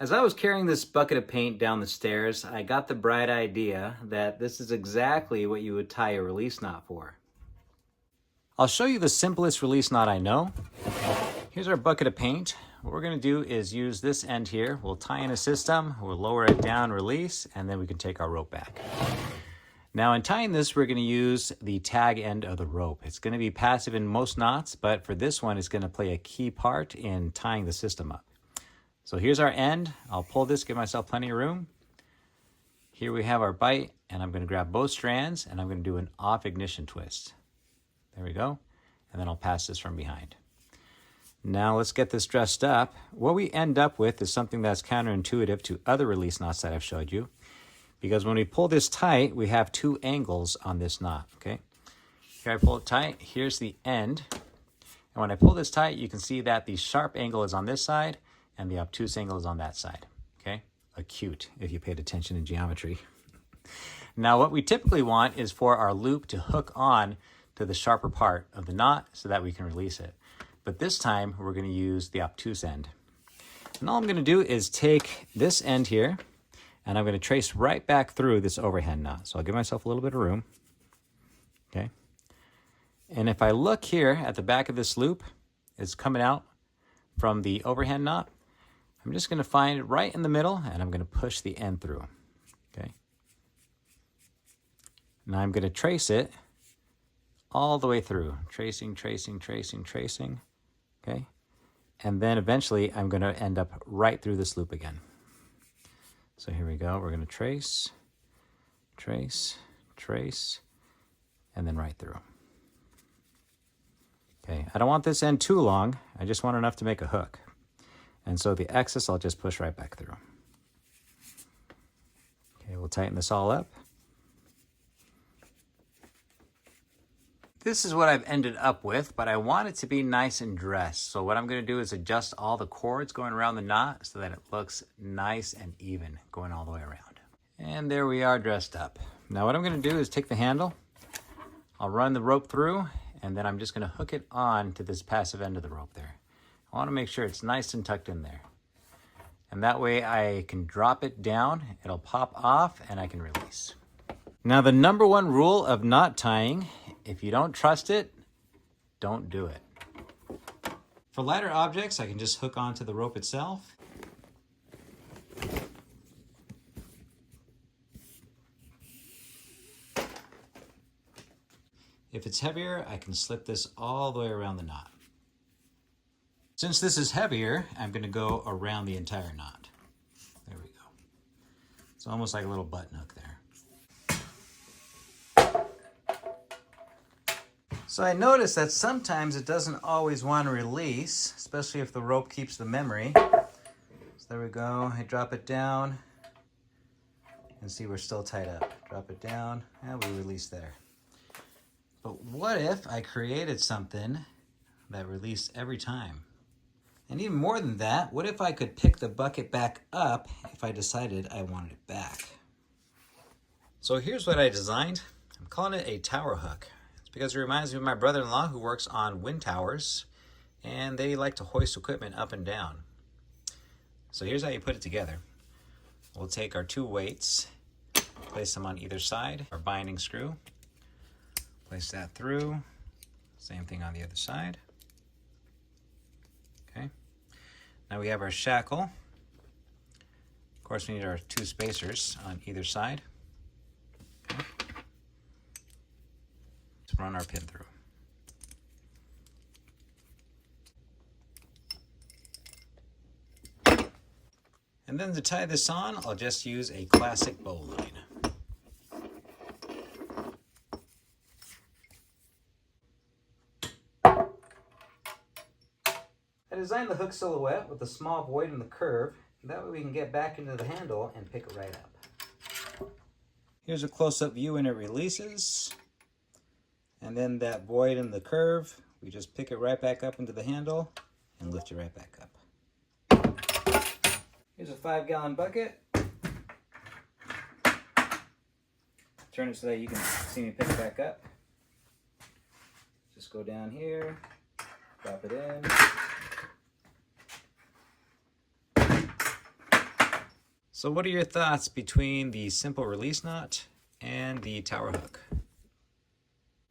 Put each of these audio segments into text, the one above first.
As I was carrying this bucket of paint down the stairs, I got the bright idea that this is exactly what you would tie a release knot for. I'll show you the simplest release knot I know. Here's our bucket of paint. What we're going to do is use this end here. We'll tie in a system, we'll lower it down, release, and then we can take our rope back. Now in tying this, we're going to use the tag end of the rope. It's going to be passive in most knots, but for this one, it's going to play a key part in tying the system up. So here's our end. I'll pull this, give myself plenty of room. Here we have our bite, and I'm going to grab both strands, and I'm going to do an off ignition twist. There we go. And then I'll pass this from behind. Now let's get this dressed up. What we end up with is something that's counterintuitive to other release knots that I've showed you. Because when we pull this tight, we have two angles on this knot, okay? Here I pull it tight, here's the end. And when I pull this tight, you can see that the sharp angle is on this side, and the obtuse angle is on that side, okay? Acute, if you paid attention in geometry. Now what we typically want is for our loop to hook on to the sharper part of the knot so that we can release it. But this time we're going to use the obtuse end. And all I'm going to do is take this end here and I'm going to trace right back through this overhand knot. So I'll give myself a little bit of room, okay? And if I look here at the back of this loop, it's coming out from the overhand knot. I'm just going to find it right in the middle and I'm going to push the end through, okay? Now I'm going to trace it all the way through, tracing, tracing, tracing, tracing, okay? And then eventually I'm going to end up right through this loop again. So here we go, we're going to trace, trace, trace, and then right through. Okay, I don't want this end too long, I just want enough to make a hook. And so the excess I'll just push right back through. Okay, we'll tighten this all up. This is what I've ended up with, but I want it to be nice and dressed. So what I'm going to do is adjust all the cords going around the knot so that it looks nice and even going all the way around. And there we are dressed up. Now what I'm going to do is take the handle, I'll run the rope through, and then I'm just going to hook it on to this passive end of the rope there. I want to make sure it's nice and tucked in there. And that way I can drop it down, it'll pop off, and I can release. Now the number one rule of knot tying, if you don't trust it, don't do it. For lighter objects, I can just hook onto the rope itself. If it's heavier, I can slip this all the way around the knot. Since this is heavier, I'm going to go around the entire knot. There we go. It's almost like a little button hook there. So I noticed that sometimes it doesn't always want to release, especially if the rope keeps the memory. So there we go. I drop it down. And see, we're still tied up. Drop it down, and we release there. But what if I created something that released every time? And even more than that, what if I could pick the bucket back up if I decided I wanted it back? So here's what I designed. I'm calling it a tower hook. It's because it reminds me of my brother-in-law who works on wind towers, and they like to hoist equipment up and down. So here's how you put it together. We'll take our two weights, place them on either side, our binding screw, place that through, same thing on the other side. Okay. Now we have our shackle. Of course, we need our two spacers on either side. Okay. Let's run our pin through. And then to tie this on, I'll just use a classic bowline. I designed the hook silhouette with a small void in the curve. That way we can get back into the handle and pick it right up. Here's a close-up view when it releases. And then that void in the curve, we just pick it right back up into the handle and lift it right back up. Here's a 5-gallon bucket. Turn it so that you can see me pick it back up. Just go down here, drop it in. So what are your thoughts between the simple release knot and the tower hook?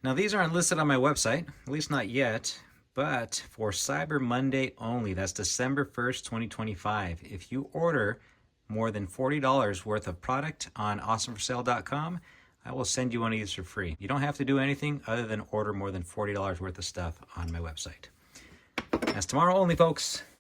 Now these aren't listed on my website, at least not yet, but for Cyber Monday only, that's December 1st, 2025, if you order more than $40 worth of product on awesomeforsale.com, I will send you one of these for free. You don't have to do anything other than order more than $40 worth of stuff on my website. That's tomorrow only, folks.